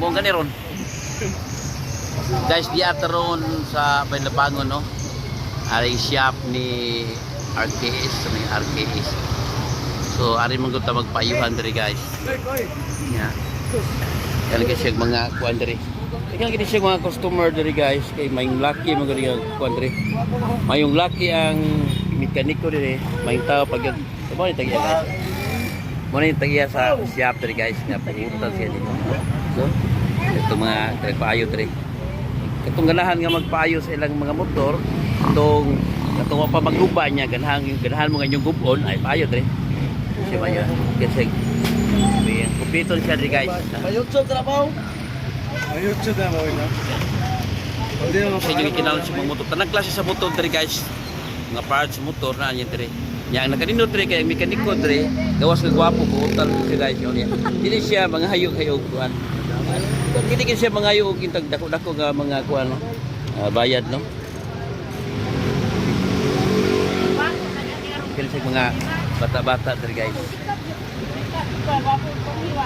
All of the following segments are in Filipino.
Buong ron. Guys, di ron sa Pailabangon, no? Ari shop ni RKS, sa may RKS. So, ari man gud ta magpaayuhan diri, guys. Yeah. Kaya kasi siya mga kuan diri. Kaya gini siya mga customer diri, guys. Kay mayong lucky mga diri kuan diri. Mayong lucky ang mekaniko diri. Mayong tao pag mo ni tagiya, guys. Mo ni tagiya sa shop diri, guys. Nga pahiutan siya dito. So, ito mga paayo diri. Katong ganahan nga magpaayo sa ilang mga motor, katong pa magguba niya, ganahan mo nga yung gubon ay paayo diri. Siya maya kasi kumpleto siya diri, guys. Mayutso trabaho. Mayutso na mo ina. Kasi yung kinahanglan sa mga motor. Tanang klase sa motor diri, guys. Mga parts sa motor na niya diri. Yang nakanindot diri kay mekaniko diri, gawas nga gwapo buutan siya, guys. Dili siya mga hayog-hayog kuan. Hindi kasi siya mga hayog intag dako-dako nga mga kuan bayad, no. Kasi mga bata-bata diri, guys.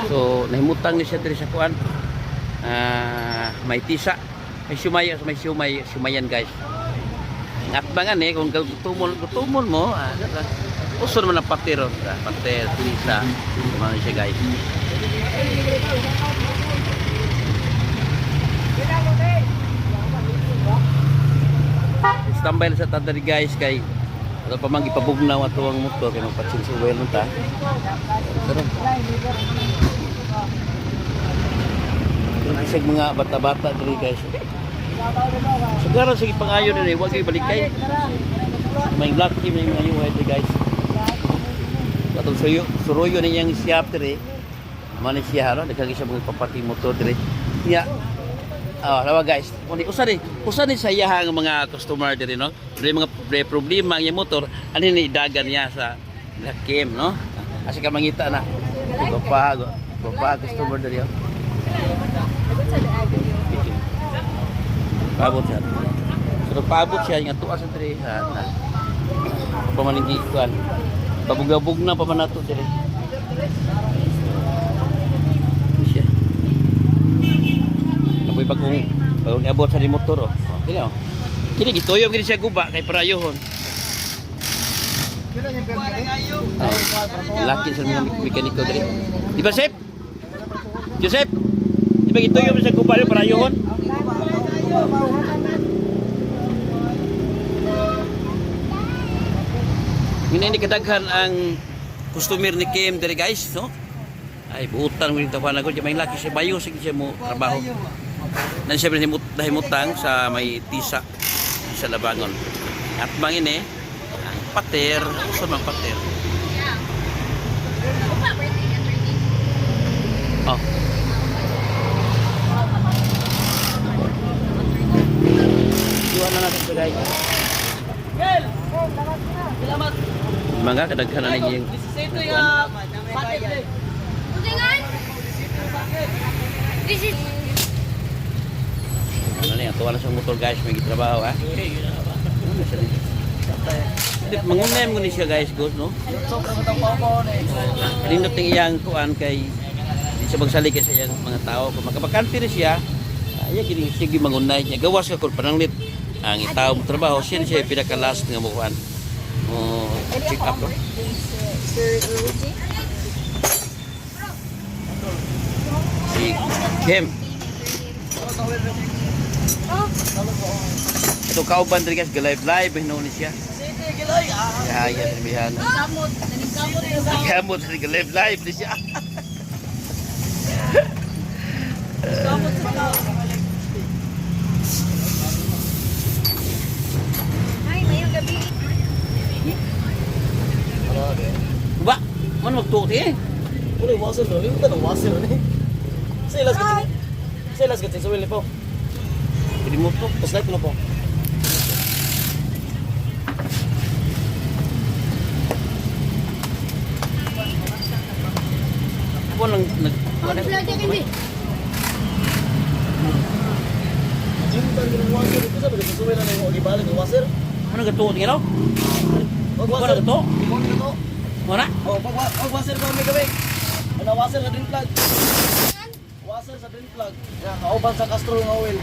So nahimutang ni siya diri sa kuan. May tisa, may sumayan, guys. Ngatbangan kung gutumon mo, uso naman ang patero, pater, tisa, mga siya, guys. Standby na sa tadari, guys, kay ano pa mang ipabugnaw ato ang motor kay magpatsin sa oil nun ta. Kasi mga bata-bata diri, guys. Siguro sige pangayo diri, wag kay balikay. May lucky may mga yuhay diri, guys. Katong suruyo niyang shop diri. Man siya no, daghang siya mga papati motor diri. Nya lawa, guys. Usa ni sayahang mga customer diri, no. Diri mga problema ang motor, ani ni dagan niya sa lakim, no. Kasi ka mangita na. Bapa customer diri, oh. Pabot siya. So pabot siya nga tuwa sa diri ha. Pamaninggi kuan. Pabugabog na pa man nato diri. Siya. Kapoy bagong abot sa motor, oh. Dili, oh. Kini gitoyo gid siya guba kay parayohon. Laki sa mga mekaniko diri. Di ba, Sep? Joseph? Di ba gitoyo siya guba yo parayohon? Hindi kadaghan ang customer ni Kim diri, guys, no? Ay buutan mo dito pa nagod may laki siya bayo sige siya mo trabaho. Nan siya himutang sa may tisa sa Labangon. At bangin ang pater, usa man pater. Oh. Iwan na natin ito, guys. Mga kadaghan na niya yung ano niya, tuwa na siyang motor, guys. May gitrabaho, ha? Mangunay mo ni siya, guys, no? Lindot ng iyang kuan kay di siya magsalik sa iyang mga tao. Kung makapagkanti na siya, kaya sige mangunay niya. Gawas ka kung pananglit ang itaw mo trabaho, siya pinakalas nga mukuan. Check up, no? Si Kim. Ito kauban diri, guys, live hinaw ni siya. Ya, sabihan. Kamot diri live ni siya. Ay, mayong gabi. Ba, man magtuti eh. Uy, wasir do. Limu ka wasir ni. Selas ka suwil ni po. Pwede mo to. Pas light po. Ako nang Ano vlog yan, hindi? Jinta ng wasir. Ito sabi ko suwil na yung ibalik ng wasir. ano gatuot nga no? Pag Ano wasir gato? Ikaw nito. Wala? Oh, pag wasir ko may gabi. Ano wasir na din plug. Wasir sa drain plug. Yan, kauban sa Castrol nga oil.